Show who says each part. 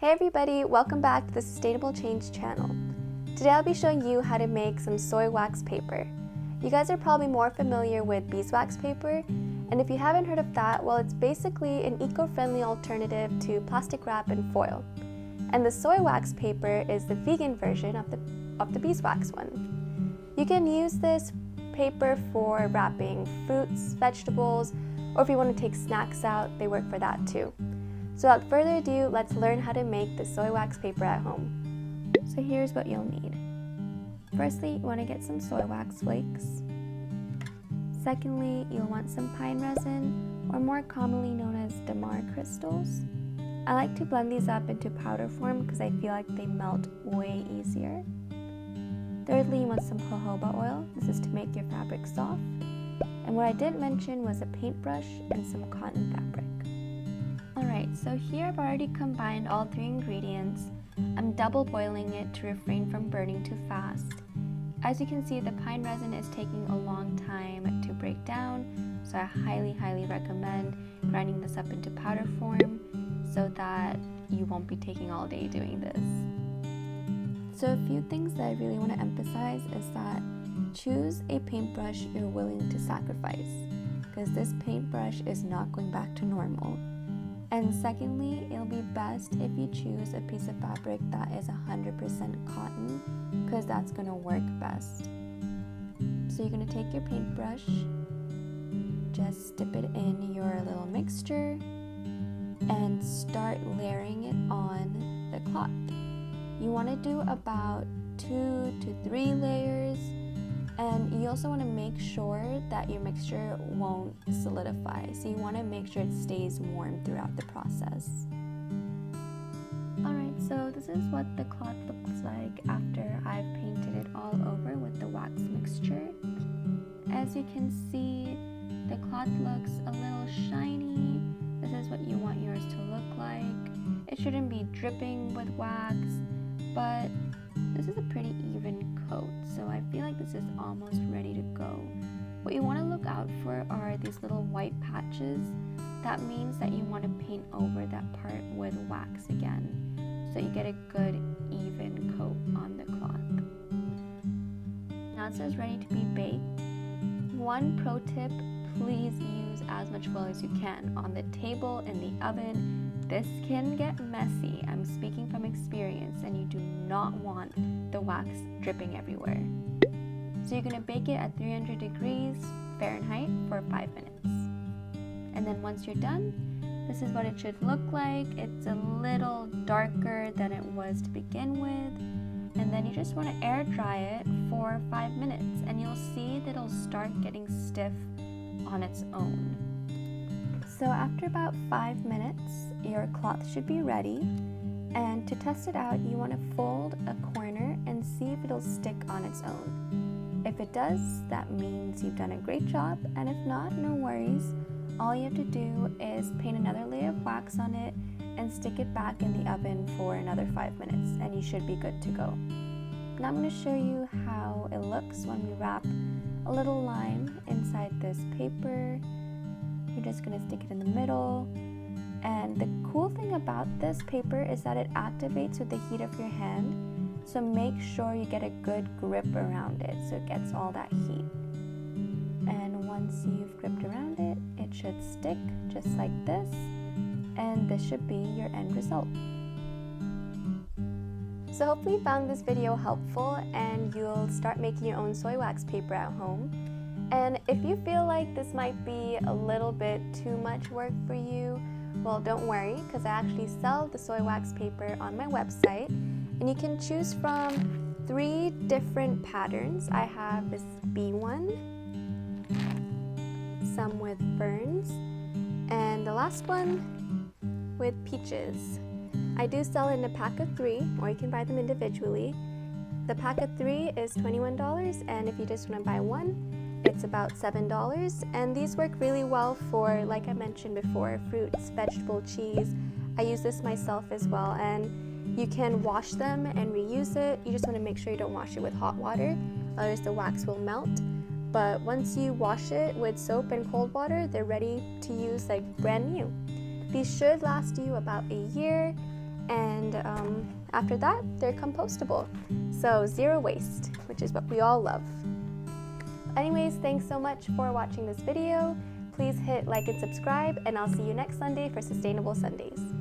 Speaker 1: Hey everybody, welcome back to the Sustainable Change channel. Today I'll be showing you how to make some soy wax paper. You guys are probably more familiar with beeswax paper, and if you haven't heard of that, well, it's basically an eco-friendly alternative to plastic wrap and foil. And the soy wax paper is the vegan version of the beeswax one. You can use this paper for wrapping fruits, vegetables, or if you want to take snacks out, they work for that too. So without further ado, let's learn how to make the soy wax paper at home. So here's what you'll need. Firstly, you want to get some soy wax flakes. Secondly, you'll want some pine resin, or more commonly known as damar crystals. I like to blend these up into powder form because I feel like they melt way easier. Thirdly, you want some jojoba oil. This is to make your fabric soft. And what I didn't mention was a paintbrush and some cotton fabric. Alright, so here I've already combined all three ingredients. I'm double boiling it to refrain from burning too fast. As you can see, the pine resin is taking a long time to break down, so I highly recommend grinding this up into powder form so that you won't be taking all day doing this. So a few things that I really want to emphasize is that choose a paintbrush you're willing to sacrifice, because this paintbrush is not going back to normal. And secondly, it'll be best if you choose a piece of fabric that is 100% cotton, because that's going to work best. So you're going to take your paintbrush, just dip it in your little mixture, and start layering it on the cloth. You want to do about 2 to 3 layers, and you also want to make sure that your mixture won't solidify. So you want to make sure it stays warm throughout the process. Alright, so this is what the cloth looks like after I've painted it all over with the wax mixture. As you can see, the cloth looks a little shiny. This is what you want yours to look like. It shouldn't be dripping with wax, but this is a pretty even coat, so I feel like this is almost ready to go. What you want to look out for are these little white patches. That means that you want to paint over that part with wax again, so you get a good even coat on the cloth. Now it says ready to be baked. One pro tip, please use as much foil as you can on the table, in the oven. This can get messy. I'm speaking from experience, and you do not want the wax dripping everywhere. So you're going to bake it at 300 degrees Fahrenheit for 5 minutes. And then once you're done, this is what it should look like. It's a little darker than it was to begin with. And then you just want to air dry it for 5 minutes, and you'll see that it'll start getting stiff on its own. So after about 5 minutes, your cloth should be ready, and to test it out, you want to fold a corner and see if it'll stick on its own. If it does, that means you've done a great job, and if not, no worries. All you have to do is paint another layer of wax on it and stick it back in the oven for another 5 minutes, and you should be good to go. Now I'm going to show you how it looks when we wrap a little lime inside this paper. You're just going to stick it in the middle, and the cool thing about this paper is that it activates with the heat of your hand, so make sure you get a good grip around it so it gets all that heat. And once you've gripped around it, it should stick just like this, and this should be your end result. So hopefully you found this video helpful and you'll start making your own soy wax paper at home. And if you feel like this might be a little bit too much work for you, well, don't worry, because I actually sell the soy wax paper on my website, and you can choose from 3 different patterns. I have this bee one, some with ferns, and the last one with peaches. I do sell in a pack of 3, or you can buy them individually. The pack of 3 is $21, and if you just want to buy one, it's about $7, and these work really well for, like I mentioned before, fruits, vegetable, cheese. I use this myself as well, and you can wash them and reuse it. You just want to make sure you don't wash it with hot water, otherwise the wax will melt. But once you wash it with soap and cold water, they're ready to use like brand new. These should last you about a year, and after that, they're compostable. So 0 waste, which is what we all love. Anyways, thanks so much for watching this video. Please hit like and subscribe, and I'll see you next Sunday for Sustainable Sundays.